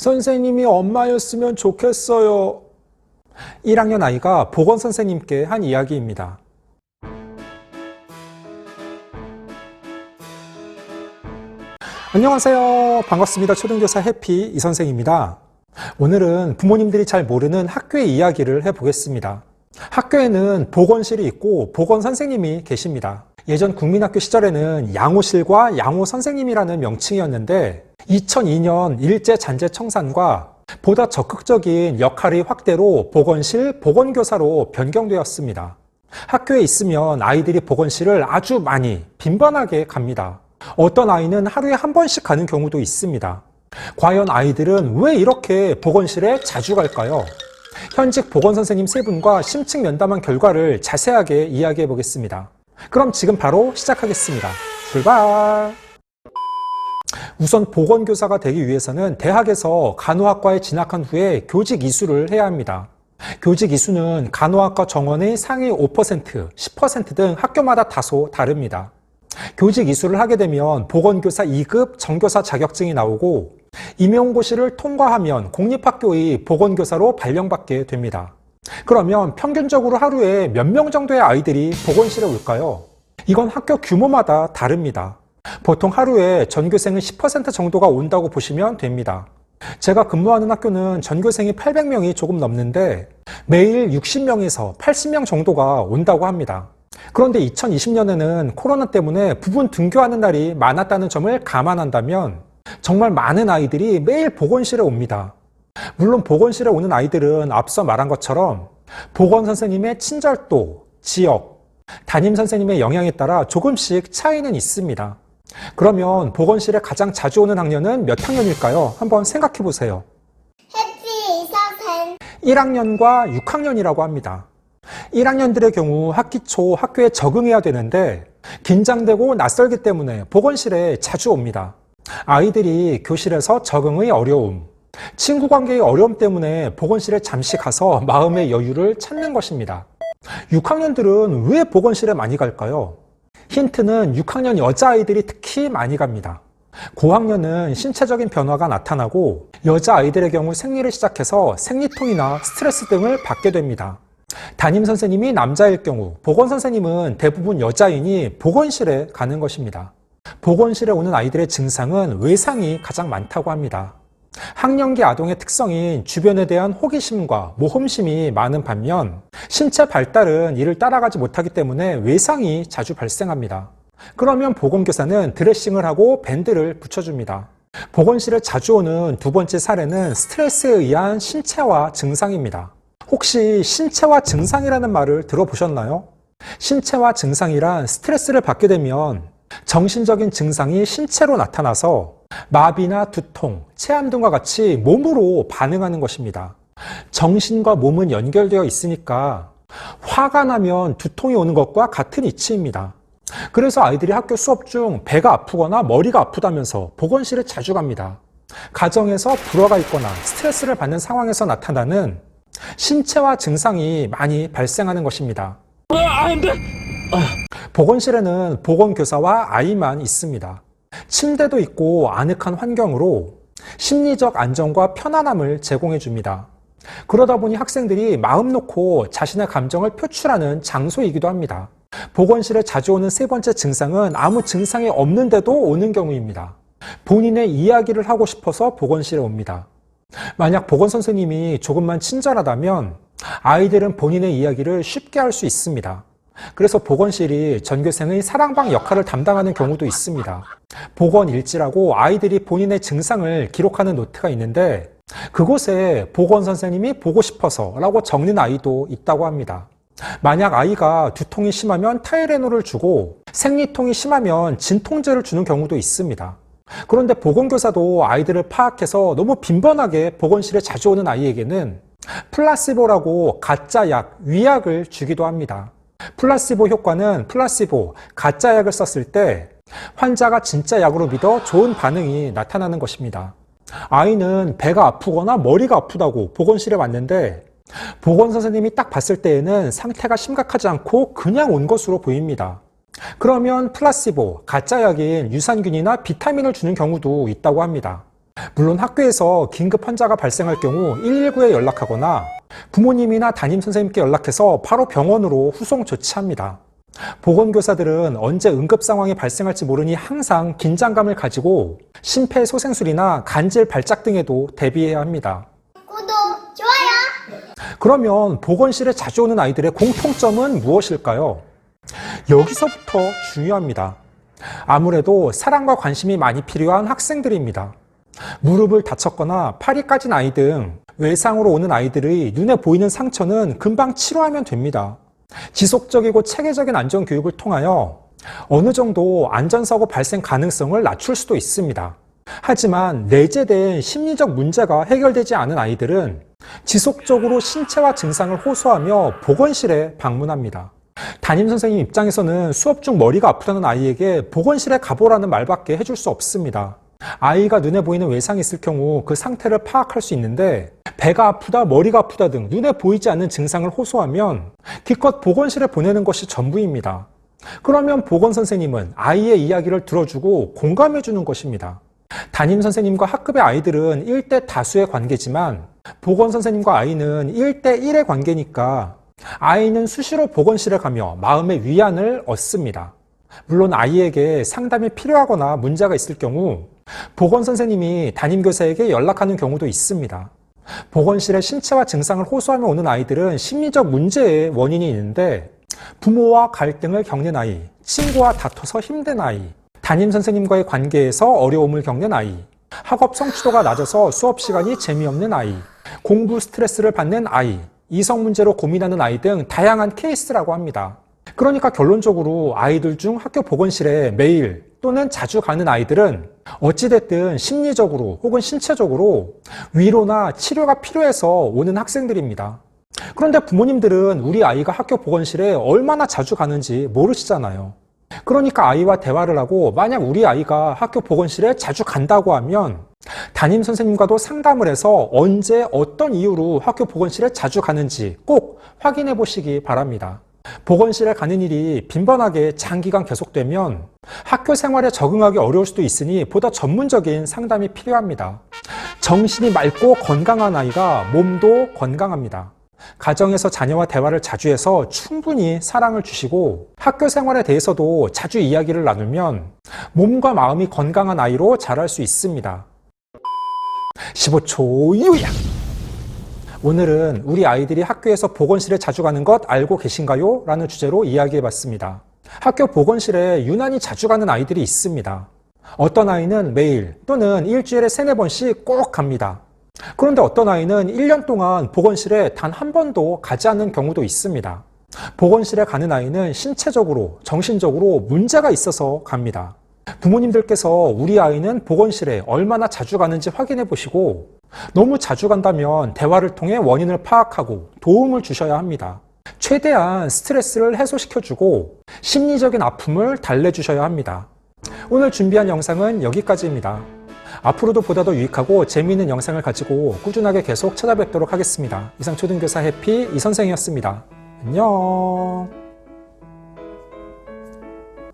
선생님이 엄마였으면 좋겠어요. 1학년 아이가 보건선생님께 한 이야기입니다. 안녕하세요. 반갑습니다. 초등교사 해피 이선생입니다. 오늘은 부모님들이 잘 모르는 학교의 이야기를 해보겠습니다. 학교에는 보건실이 있고 보건선생님이 계십니다. 예전 국민학교 시절에는 양호실과 양호선생님이라는 명칭이었는데 2002년 일제잔재청산과 보다 적극적인 역할의 확대로 보건실, 보건교사로 변경되었습니다. 학교에 있으면 아이들이 보건실을 아주 많이 빈번하게 갑니다. 어떤 아이는 하루에 한 번씩 가는 경우도 있습니다. 과연 아이들은 왜 이렇게 보건실에 자주 갈까요? 현직 보건선생님 3분과 심층 면담한 결과를 자세하게 이야기해 보겠습니다. 그럼 지금 바로 시작하겠습니다. 출발! 우선 보건교사가 되기 위해서는 대학에서 간호학과에 진학한 후에 교직 이수를 해야 합니다. 교직 이수는 간호학과 정원의 상위 5%, 10% 등 학교마다 다소 다릅니다. 교직 이수를 하게 되면 보건교사 2급 정교사 자격증이 나오고 임용고시를 통과하면 공립학교의 보건교사로 발령받게 됩니다. 그러면 평균적으로 하루에 몇 명 정도의 아이들이 보건실에 올까요? 이건 학교 규모마다 다릅니다. 보통 하루에 전교생의 10% 정도가 온다고 보시면 됩니다. 제가 근무하는 학교는 전교생이 800명이 조금 넘는데 매일 60명에서 80명 정도가 온다고 합니다. 그런데 2020년에는 코로나 때문에 부분 등교하는 날이 많았다는 점을 감안한다면 정말 많은 아이들이 매일 보건실에 옵니다. 물론 보건실에 오는 아이들은 앞서 말한 것처럼 보건선생님의 친절도, 지역, 담임선생님의 영향에 따라 조금씩 차이는 있습니다. 그러면 보건실에 가장 자주 오는 학년은 몇 학년일까요? 한번 생각해 보세요. 해피 이사생 1학년과 6학년이라고 합니다. 1학년들의 경우 학기 초 학교에 적응해야 되는데 긴장되고 낯설기 때문에 보건실에 자주 옵니다. 아이들이 교실에서 적응의 어려움, 친구 관계의 어려움 때문에 보건실에 잠시 가서 마음의 여유를 찾는 것입니다. 6학년들은 왜 보건실에 많이 갈까요? 힌트는 6학년 여자아이들이 특히 많이 갑니다. 고학년은 신체적인 변화가 나타나고 여자아이들의 경우 생리를 시작해서 생리통이나 스트레스 등을 받게 됩니다. 담임선생님이 남자일 경우 보건선생님은 대부분 여자이니 보건실에 가는 것입니다. 보건실에 오는 아이들의 증상은 외상이 가장 많다고 합니다. 학령기 아동의 특성인 주변에 대한 호기심과 모험심이 많은 반면 신체 발달은 이를 따라가지 못하기 때문에 외상이 자주 발생합니다. 그러면 보건교사는 드레싱을 하고 밴드를 붙여줍니다. 보건실에 자주 오는 두 번째 사례는 스트레스에 의한 신체화 증상입니다. 혹시 신체화 증상이라는 말을 들어보셨나요? 신체화 증상이란 스트레스를 받게 되면 정신적인 증상이 신체로 나타나서 마비나 두통, 체함 등과 같이 몸으로 반응하는 것입니다. 정신과 몸은 연결되어 있으니까 화가 나면 두통이 오는 것과 같은 이치입니다. 그래서 아이들이 학교 수업 중 배가 아프거나 머리가 아프다면서 보건실에 자주 갑니다. 가정에서 불화가 있거나 스트레스를 받는 상황에서 나타나는 신체화 증상이 많이 발생하는 것입니다. 보건실에는 보건교사와 아이만 있습니다. 침대도 있고 아늑한 환경으로 심리적 안정과 편안함을 제공해 줍니다. 그러다 보니 학생들이 마음 놓고 자신의 감정을 표출하는 장소이기도 합니다. 보건실에 자주 오는 세 번째 증상은 아무 증상이 없는데도 오는 경우입니다. 본인의 이야기를 하고 싶어서 보건실에 옵니다. 만약 보건선생님이 조금만 친절하다면 아이들은 본인의 이야기를 쉽게 할 수 있습니다. 그래서 보건실이 전교생의 사랑방 역할을 담당하는 경우도 있습니다. 보건일지라고 아이들이 본인의 증상을 기록하는 노트가 있는데 그곳에 보건선생님이 보고 싶어서 라고 적는 아이도 있다고 합니다. 만약 아이가 두통이 심하면 타이레놀을 주고 생리통이 심하면 진통제를 주는 경우도 있습니다. 그런데 보건교사도 아이들을 파악해서 너무 빈번하게 보건실에 자주 오는 아이에게는 플라시보라고 가짜 약, 위약을 주기도 합니다. 플라시보 효과는 플라시보, 가짜 약을 썼을 때 환자가 진짜 약으로 믿어 좋은 반응이 나타나는 것입니다. 아이는 배가 아프거나 머리가 아프다고 보건실에 왔는데 보건선생님이 딱 봤을 때에는 상태가 심각하지 않고 그냥 온 것으로 보입니다. 그러면 플라시보, 가짜 약인 유산균이나 비타민을 주는 경우도 있다고 합니다. 물론 학교에서 긴급 환자가 발생할 경우 119에 연락하거나 부모님이나 담임 선생님께 연락해서 바로 병원으로 후송 조치합니다. 보건교사들은 언제 응급 상황이 발생할지 모르니 항상 긴장감을 가지고 심폐소생술이나 간질 발작 등에도 대비해야 합니다. 구독, 좋아요. 그러면 보건실에 자주 오는 아이들의 공통점은 무엇일까요? 여기서부터 중요합니다. 아무래도 사랑과 관심이 많이 필요한 학생들입니다. 무릎을 다쳤거나 팔이 까진 아이 등 외상으로 오는 아이들의 눈에 보이는 상처는 금방 치료하면 됩니다. 지속적이고 체계적인 안전교육을 통하여 어느 정도 안전사고 발생 가능성을 낮출 수도 있습니다. 하지만 내재된 심리적 문제가 해결되지 않은 아이들은 지속적으로 신체와 증상을 호소하며 보건실에 방문합니다. 담임선생님 입장에서는 수업 중 머리가 아프다는 아이에게 보건실에 가보라는 말밖에 해줄 수 없습니다. 아이가 눈에 보이는 외상이 있을 경우 그 상태를 파악할 수 있는데 배가 아프다, 머리가 아프다 등 눈에 보이지 않는 증상을 호소하면 기껏 보건실에 보내는 것이 전부입니다. 그러면 보건선생님은 아이의 이야기를 들어주고 공감해주는 것입니다. 담임선생님과 학급의 아이들은 1대 다수의 관계지만 보건선생님과 아이는 1대 1의 관계니까 아이는 수시로 보건실에 가며 마음의 위안을 얻습니다. 물론 아이에게 상담이 필요하거나 문제가 있을 경우 보건선생님이 담임교사에게 연락하는 경우도 있습니다. 보건실에 신체와 증상을 호소하며 오는 아이들은 심리적 문제의 원인이 있는데 부모와 갈등을 겪는 아이, 친구와 다퉈서 힘든 아이, 담임선생님과의 관계에서 어려움을 겪는 아이, 학업 성취도가 낮아서 수업 시간이 재미없는 아이, 공부 스트레스를 받는 아이, 이성 문제로 고민하는 아이 등 다양한 케이스라고 합니다. 그러니까 결론적으로 아이들 중 학교 보건실에 매일 또는 자주 가는 아이들은 어찌됐든 심리적으로 혹은 신체적으로 위로나 치료가 필요해서 오는 학생들입니다. 그런데 부모님들은 우리 아이가 학교 보건실에 얼마나 자주 가는지 모르시잖아요. 그러니까 아이와 대화를 하고 만약 우리 아이가 학교 보건실에 자주 간다고 하면 담임 선생님과도 상담을 해서 언제 어떤 이유로 학교 보건실에 자주 가는지 꼭 확인해 보시기 바랍니다. 보건실에 가는 일이 빈번하게 장기간 계속되면 학교 생활에 적응하기 어려울 수도 있으니 보다 전문적인 상담이 필요합니다. 정신이 맑고 건강한 아이가 몸도 건강합니다. 가정에서 자녀와 대화를 자주 해서 충분히 사랑을 주시고 학교 생활에 대해서도 자주 이야기를 나누면 몸과 마음이 건강한 아이로 자랄 수 있습니다. 15초 요약! 오늘은 우리 아이들이 학교에서 보건실에 자주 가는 것 알고 계신가요? 라는 주제로 이야기해봤습니다. 학교 보건실에 유난히 자주 가는 아이들이 있습니다. 어떤 아이는 매일 또는 일주일에 3-4번씩 꼭 갑니다. 그런데 어떤 아이는 1년 동안 보건실에 단 한 번도 가지 않는 경우도 있습니다. 보건실에 가는 아이는 신체적으로, 정신적으로 문제가 있어서 갑니다. 부모님들께서 우리 아이는 보건실에 얼마나 자주 가는지 확인해 보시고 너무 자주 간다면 대화를 통해 원인을 파악하고 도움을 주셔야 합니다. 최대한 스트레스를 해소시켜주고 심리적인 아픔을 달래주셔야 합니다. 오늘 준비한 영상은 여기까지입니다. 앞으로도 보다 더 유익하고 재미있는 영상을 가지고 꾸준하게 계속 찾아뵙도록 하겠습니다. 이상 초등교사 해피 이선생이었습니다. 안녕.